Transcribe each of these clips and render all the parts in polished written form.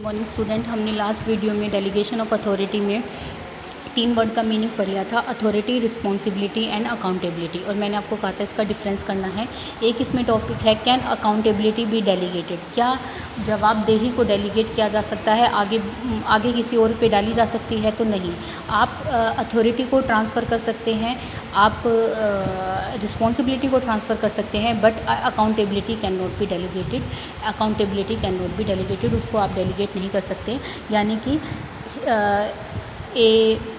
Morning student, हमने last video में delegation of authority में 3 वर्ड का मीनिंग पढ़ लिया था, अथॉरिटी, रिस्पॉन्सिबिलिटी एंड अकाउंटेबिलिटी। और मैंने आपको कहा था इसका डिफरेंस करना है। एक इसमें टॉपिक है, कैन अकाउंटेबिलिटी बी डेलीगेटेड, क्या जवाबदेही को डेलीगेट किया जा सकता है, आगे किसी और पे डाली जा सकती है? तो नहीं। आप अथॉरिटी को ट्रांसफ़र कर सकते हैं, आप रिस्पॉन्सिबिलिटी को ट्रांसफ़र कर सकते हैं, but accountability can not be delegated. Accountability can not be delegated, उसको आप डेलीगेट नहीं कर सकते। यानी कि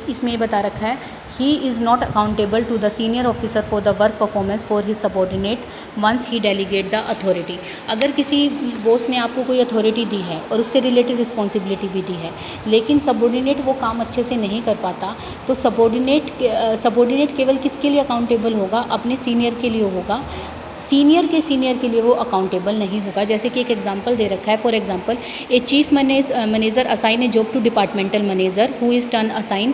इसमें ये बता रखा है, he is not accountable to the senior officer for the work performance for his subordinate once he delegate the authority. अगर किसी बॉस ने आपको कोई अथॉरिटी दी है और उससे रिलेटेड रिस्पॉन्सिबिलिटी भी दी है, लेकिन सबॉर्डिनेट वो काम अच्छे से नहीं कर पाता, तो सबॉर्डिनेट केवल किसके लिए अकाउंटेबल होगा? अपने सीनियर के लिए होगा। सीनियर के लिए वो अकाउंटेबल नहीं होगा। जैसे कि एक एग्जांपल दे रखा है, for example a chief manager assign a job to departmental manager who is turn assign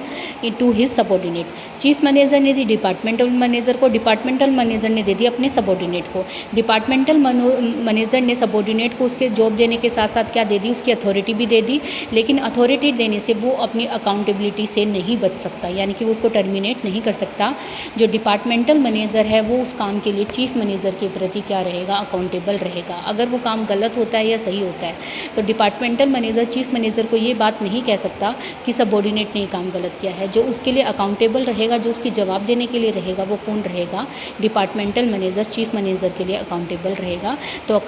to his subordinate. Chief manager ने दी डिपार्टमेंटल मैनेजर को, डिपार्टमेंटल मैनेजर ने दे दी अपने सबॉर्डिनेट को। डिपार्टमेंटल मैनेजर ने सबॉर्डिनेट को उसके जॉब देने के साथ साथ क्या दे दी? उसकी अथॉरिटी भी दे दी। लेकिन अथॉरिटी देने से वो अपनी अकाउंटेबिलिटी से नहीं बच सकता, यानी कि वो उसको टर्मिनेट नहीं कर सकता। जो डिपार्टमेंटल मैनेजर है वो उस काम के लिए चीफ मैनेजर के प्रति क्या रहेगा? अकाउंटेबल रहेगा। अगर वो काम गलत होता है या सही होता है, तो डिपार्टमेंटल मैनेजर चीफ मैनेजर को ये बात नहीं कह सकता कि सबॉर्डिनेट ने काम गलत किया है। जो उसके लिए अकाउंटेबल रहेगा, जो उसकी जवाब देने के लिए रहेगा, वो कौन रहेगा? डिपार्टमेंटल मैनेजर चीफ मैनेजर के लिए अकाउंटेबल रहेगा। तो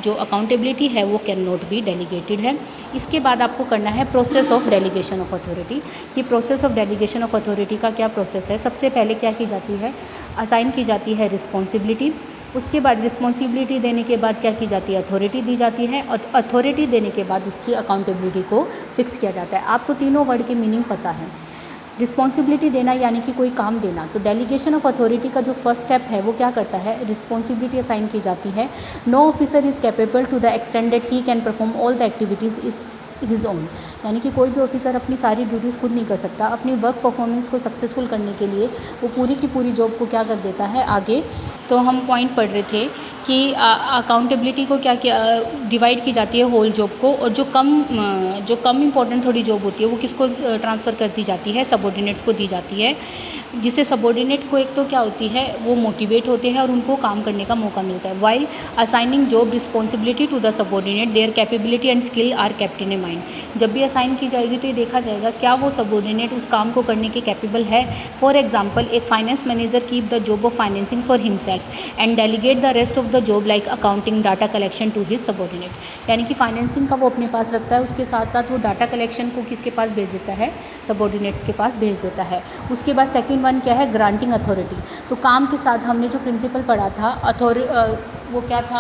जो अकाउंटेबिलिटी है वो कैन नॉट बी डेलीगेटेड है। इसके बाद आपको करना है process of delegation of authority, कि process of delegation of authority का क्या प्रोसेस है। सबसे पहले क्या की जाती है? असाइन की जाती है रिस्पॉन्सिबिलिटी। उसके बाद रिस्पॉन्सिबिलिटी देने के बाद क्या की जाती है? अथॉरिटी दी जाती है। अथॉरिटी देने के बाद उसकी अकाउंटेबिलिटी को फिक्स किया जाता है। आपको तीनों वर्ड की मीनिंग पता है। रिस्पॉन्सिबिलिटी देना यानी कि कोई काम देना, तो डेलीगेशन ऑफ अथॉरिटी का जो फर्स्ट स्टेप है वो क्या करता है? रिस्पॉन्सिबिलिटी असाइन की जाती है। No officer is capable to the extent that he can perform all the activities is his own, यानी कि कोई भी ऑफिसर अपनी सारी ड्यूटीज़ खुद नहीं कर सकता। अपनी वर्क परफॉर्मेंस को सक्सेसफुल करने के लिए वो पूरी की पूरी जॉब को क्या कर देता है? आगे तो हम पॉइंट पढ़ रहे थे कि अकाउंटेबिलिटी को क्या डिवाइड की जाती है होल जॉब को, और जो कम इंपॉर्टेंट थोड़ी जॉब होती है वो किसको ट्रांसफ़र कर दी जाती है? सबॉर्डिनेट्स को दी जाती है। जिससे सबॉर्डिनेट को एक तो क्या होती है, वो मोटिवेट होते हैं और उनको काम करने का मौका मिलता है। While assigning job responsibility to the subordinate their capability and skill are kept in a mind. जब भी असाइन की जाएगी तो ये देखा जाएगा क्या वो सबॉर्डिनेट उस काम को करने के कैपेबल है। फॉर एग्जाम्पल, एक finance manager keep the job of financing for himself and delegate the rest of the job like accounting, data collection to his subordinate. यानी कि फाइनेंसिंग का वो अपने पास रखता है, उसके साथ साथ वो डाटा कलेक्शन को किसके पास भेज देता है? सबॉर्डिनेट्स के पास भेज देता है। उसके बाद सेकंड वन क्या है? Granting authority. तो काम के साथ हमने जो प्रिंसिपल पढ़ा था, वो क्या था?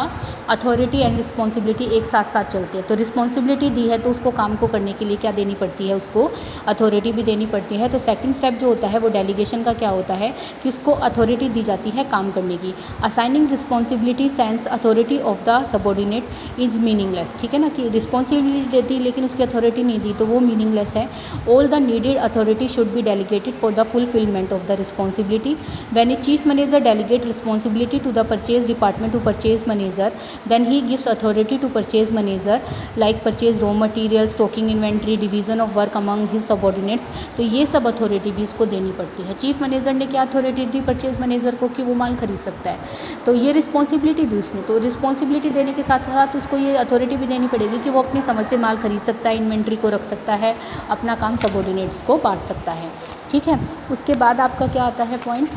अथॉरिटी एंड रिस्पॉन्सिबिलिटी एक साथ साथ चलते हैं। तो रिस्पॉन्सिबिलिटी दी है तो उसको काम को करने के लिए क्या देनी पड़ती है? उसको अथॉरिटी भी देनी पड़ती है। तो सेकंड स्टेप जो होता है वो डेलीगेशन का क्या होता है कि उसको अथॉरिटी दी जाती है काम करने की। Assigning responsibility sense authority of the subordinate is meaningless. ठीक है ना, कि रिस्पॉन्सिबिलिटी देती लेकिन उसकी अथॉरिटी नहीं दी तो वो मीनिंगलेस है। All the needed authority should be delegated for the fulfilment of the responsibility. When a chief manager delegate responsibility to the purchase department to purchase manager, then he gives authority to purchase manager like purchase raw materials, stocking inventory, division of work among his subordinates। तो ये सब authority भी उसको देनी पड़ती है। Chief manager ने क्या अथॉरिटी दी परचेज मैनेजर को कि वो माल खरीद सकता है, तो ये रिस्पॉन्सिबिलिटी दी उसने। तो रिस्पॉन्सिबिलिटी देने के साथ साथ उसको ये अथॉरिटी भी देनी पड़ेगी कि वो अपनी समझ से माल खरीद सकता है, इन्वेंट्री को रख सकता है, अपना काम सबॉर्डिनेट्स को बांट सकता है। ठीक है, उसके बाद आपका क्या आता है पॉइंट?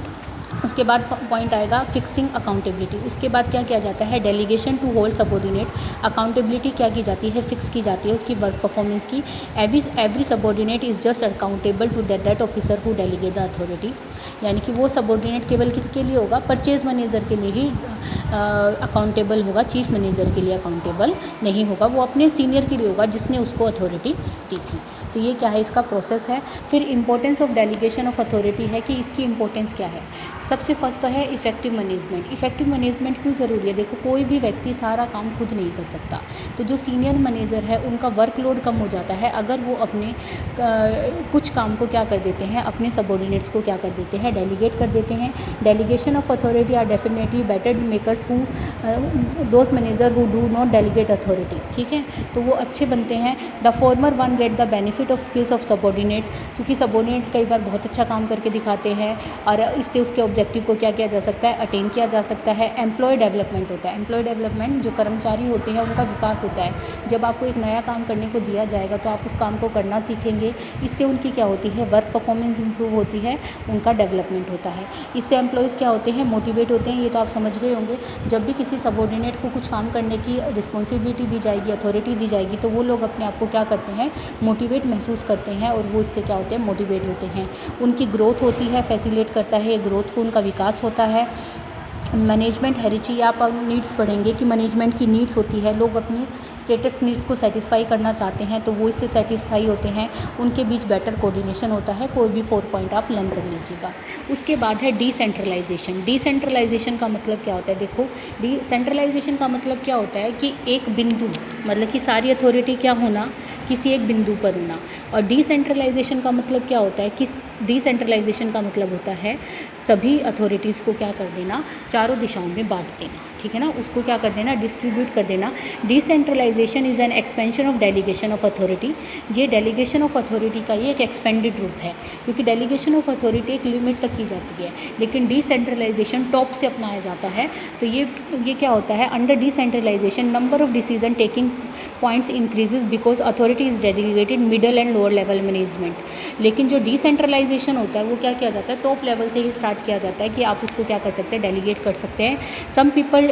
उसके बाद पॉइंट आएगा फिक्सिंग अकाउंटेबिलिटी। उसके बाद क्या किया जाता है? Delegation to hold subordinate. Accountability क्या की जाती है? फिक्स की जाती है उसकी वर्क परफॉर्मेंस की। Every subordinate is just accountable to that officer who delegate the authority. यानी कि वो सबॉर्डिनेट केवल किसके लिए होगा? परचेज मैनेजर के लिए ही अकाउंटेबल होगा, चीफ मैनेजर के लिए अकाउंटेबल नहीं होगा। वो अपने सीनियर के लिए होगा जिसने उसको अथॉरिटी दी थी। तो ये क्या है? इसका प्रोसेस है। फिर importance of delegation of authority है कि इसकी इंपॉर्टेंस क्या है। सबसे फर्स्ट तो है इफ़ेक्टिव मैनेजमेंट। इफ़ेक्टिव मैनेजमेंट क्यों ज़रूरी है? देखो, कोई भी व्यक्ति सारा काम खुद नहीं कर सकता, तो जो सीनियर मैनेजर है उनका वर्कलोड कम हो जाता है अगर वो अपने कुछ काम को क्या कर देते हैं? अपने सबॉर्डिनेट्स को क्या कर देते हैं? डेलीगेट कर देते हैं। Delegation of authority are definitely better makers who those manager who do not delegate authority, ठीक है, तो वो अच्छे बनते हैं। The former one get the benefit of skills of subordinate, क्योंकि सबॉर्डिनेट कई बार बहुत अच्छा काम करके दिखाते हैं और इससे उसके ऑब्जेक्टिव को क्या किया जा सकता है, अटेन किया जा सकता है। एम्प्लॉय डेवलपमेंट होता है, एम्प्लॉय डेवलपमेंट जो कर्मचारी होते हैं उनका विकास होता है। जब आपको एक नया काम करने को दिया जाएगा तो आप उस काम को करना सीखेंगे, इससे उनकी क्या होती है, वर्क परफॉर्मेंस इंप्रूव होती है, उनका डेवलपमेंट होता है। इससे एम्प्लॉयज़ क्या होते हैं, मोटिवेट होते हैं। ये तो आप समझ गए होंगे। जब भी किसी सबॉर्डिनेट को कुछ काम करने की रिस्पॉन्सिबिलिटी दी जाएगी, अथॉरिटी दी जाएगी, तो वो लोग अपने आप को क्या करते हैं, मोटिवेट महसूस करते हैं और वो इससे क्या होते हैं, मोटिवेट होते हैं। उनकी ग्रोथ होती है, फैसिलिटेट करता है ग्रोथ को, उनका विकास होता है। मैनेजमेंट हेरिची, आप नीड्स पढ़ेंगे कि मैनेजमेंट की नीड्स होती है, लोग अपनी स्टेटस नीड्स को सेटिस्फाई करना चाहते हैं तो वो इससे सेटिस्फाई होते हैं। उनके बीच बेटर कोऑर्डिनेशन होता है। कोई भी 4 पॉइंट आप लर्न कर लीजिएगा। उसके बाद है डिसेंट्रलाइजेशन। डिसेंट्रलाइजेशन का मतलब क्या होता है, देखो डिसेंट्रलाइजेशन का मतलब क्या होता है कि एक बिंदु, मतलब कि सारी अथॉरिटी क्या होना, किसी एक बिंदु पर होना। और डिसेंट्रलाइजेशन का मतलब क्या होता है कि डिसेंट्रलाइजेशन का मतलब होता है सभी अथॉरिटीज़ को क्या कर देना, चारों दिशाओं में बांट देना, ठीक है ना, उसको क्या कर देना, डिस्ट्रीब्यूट कर देना। Decentralisation is an expansion of delegation of authority. ये डेलीगेशन ऑफ अथॉरिटी का ये एक एक्सपेंडेड रूप है, क्योंकि डेलीगेशन ऑफ अथॉरिटी एक लिमिट तक की जाती है, लेकिन डिसेंट्रलाइजेशन टॉप से अपनाया जाता है। तो ये क्या होता है, under decentralisation number of decision taking points increases because authority is delegated middle and lower level management. लेकिन जो डिसेंट्रलाइजेशन होता है वो क्या किया जाता है, टॉप लेवल से ही स्टार्ट किया जाता है कि आप उसको क्या कर सकते हैं, डेलीगेट कर सकते हैं। सम पीपल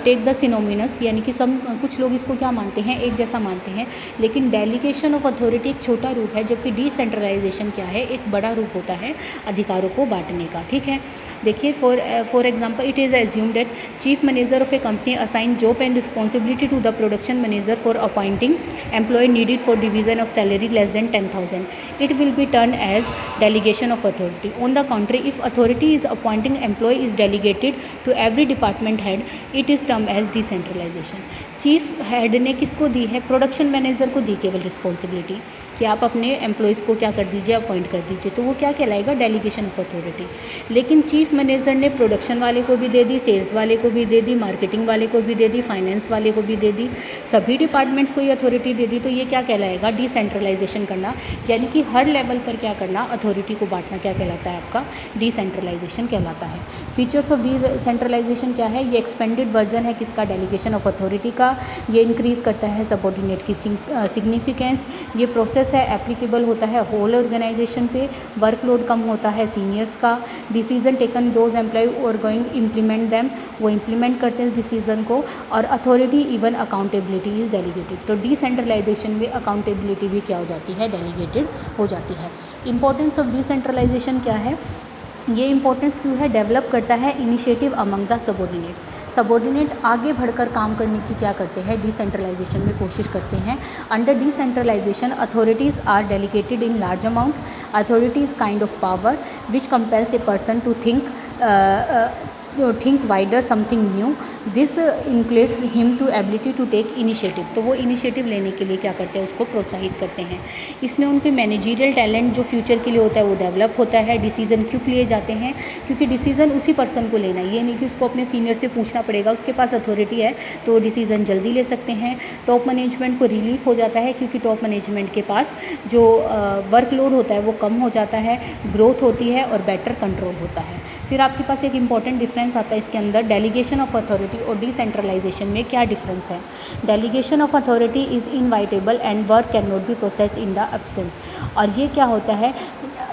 टेक द सिनोमिनस, यानी कि कुछ लोग इसको क्या मानते हैं, एक जैसा मानते हैं, लेकिन डेलीगेशन ऑफ अथॉरिटी एक छोटा रूप है, जबकि डिसेंट्रलाइजेशन क्या है, एक बड़ा रूप होता है अधिकारों को बांटने का, ठीक है। देखिए for example it is assume that chief manager of a company assign job and responsibility to the production manager for appointing employ needed for division of salary less than 10,000. It will be termed as delegation of authority. On the contrary, if authority is appointing employee is delegated to every department head, it is termed as decentralization. Chief head ने किसको दी है, production manager को दी केवल responsibility कि आप अपने employees को क्या कर दीजिए, अपॉइंट कर दीजिए, तो वो क्या कहलाएगा, डेलीगेशन ऑफ अथॉरिटी। लेकिन चीफ मैनेजर ने प्रोडक्शन वाले को भी दे दी, सेल्स वाले को भी दे दी, मार्केटिंग वाले को भी दे दी, फाइनेंस वाले को भी दे दी, सभी डिपार्टमेंट्स को ये अथॉरिटी दे दी, तो ये क्या कहलाएगा, डिसेंट्रलाइजेशन करना, यानी कि हर लेवल पर क्या करना, अथॉरिटी को बांटना क्या कहलाता है, आपका डिसेंट्रलाइजेशन कहलाता है। फीचर्स ऑफ डिसेंट्रलाइजेशन क्या है, ये एक्सपेंडेड वर्जन है किसका, डेलीगेशन ऑफ अथॉरिटी का। ये इंक्रीज़ करता है सबऑर्डिनेट की सिग्निफिकेंस। ये प्रोसेस है एप्लीकेबल होता है होल ऑर्गेनाइजेशन पे। वर्कलोड कम होता है सीनियर्स का। डिसीजन टेकन दोज एम्प्लॉय और गोइंग इम्प्लीमेंट दैम, वो इम्प्लीमेंट करते हैं इस डिसीजन को। और authority even accountability is delegated. तो डिसेंट्रलाइजेशन में अकाउंटेबिलिटी भी क्या हो जाती है, डेलीगेटेड हो जाती है। इंपॉर्टेंस ऑफ डिसेंट्रलाइजेशन क्या है, ये इंपॉर्टेंस क्यों है, डेवलप करता है initiative among the subordinate. Subordinate आगे बढ़कर काम करने की क्या करते हैं, डिसेंट्रलाइजेशन में कोशिश करते हैं। Under decentralization authorities are delegated in large amount. Authority is kind of power which compels a person to think wider something new. This includes him to ability to take initiative. तो वो initiative लेने के लिए क्या करते हैं, उसको प्रोत्साहित करते हैं। इसमें उनके मैनेजरियल टैलेंट जो फ्यूचर के लिए होता है वो डेवलप होता है। डिसीजन क्यों लिए जाते हैं, क्योंकि डिसीजन उसी पर्सन को लेना है, ये नहीं कि उसको अपने सीनियर से पूछना पड़ेगा। उसके पास अथॉरिटी है तो वो डिसीजन जल्दी ले सकते हैं। टॉप मैनेजमेंट को रिलीफ हो जाता है, क्योंकि टॉप मैनेजमेंट के पास जो वर्कलोड होता है वो कम हो जाता है, ग्रोथ होती है और बेटर कंट्रोल होता है। फिर आपके पास एक इंपॉर्टेंट डिफरेंस आता है इसके अंदर, डेलीगेशन ऑफ अथॉरिटी और डिसेंट्रलाइजेशन में क्या डिफरेंस है। Delegation of authority is inevitable and work can not be processed in the absence. और ये क्या होता है,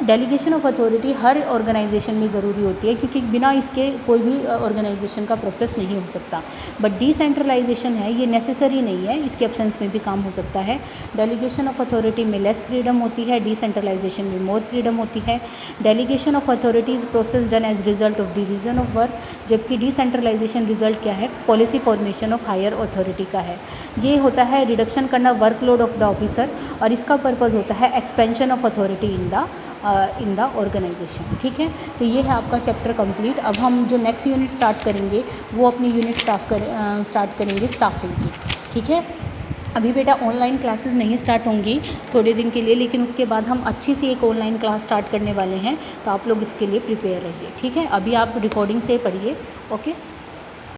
डेलीगेशन ऑफ अथॉरिटी हर ऑर्गेनाइजेशन में ज़रूरी होती है, क्योंकि बिना इसके कोई भी ऑर्गेनाइजेशन का प्रोसेस नहीं हो सकता। बट डिसेंट्रलाइजेशन है, ये नेसेसरी नहीं है, इसके एब्सेंस में भी काम हो सकता है। डेलीगेशन ऑफ अथॉरिटी में लेस फ्रीडम होती है, डिसेंट्रलाइजेशन में मोर फ्रीडम होती है। Delegation of authority is process done as result of division of work, जबकि डिसेंट्रलाइजेशन रिजल्ट क्या है, policy formation of higher authority का है। ये होता है रिडक्शन करना वर्कलोड ऑफ द ऑफिसर, और इसका पर्पज़ होता है expansion of authority in the organization. ठीक है, तो ये है आपका चैप्टर कंप्लीट। अब हम जो नेक्स्ट यूनिट स्टार्ट करेंगे वो अपनी यूनिट स्टार्ट करेंगे स्टाफिंग की। ठीक है, अभी बेटा ऑनलाइन क्लासेस नहीं स्टार्ट होंगी थोड़े दिन के लिए, लेकिन उसके बाद हम अच्छी सी एक ऑनलाइन क्लास स्टार्ट करने वाले हैं, तो आप लोग इसके लिए प्रिपेयर रहिए। ठीक है, अभी आप रिकॉर्डिंग से पढ़िए। ओके।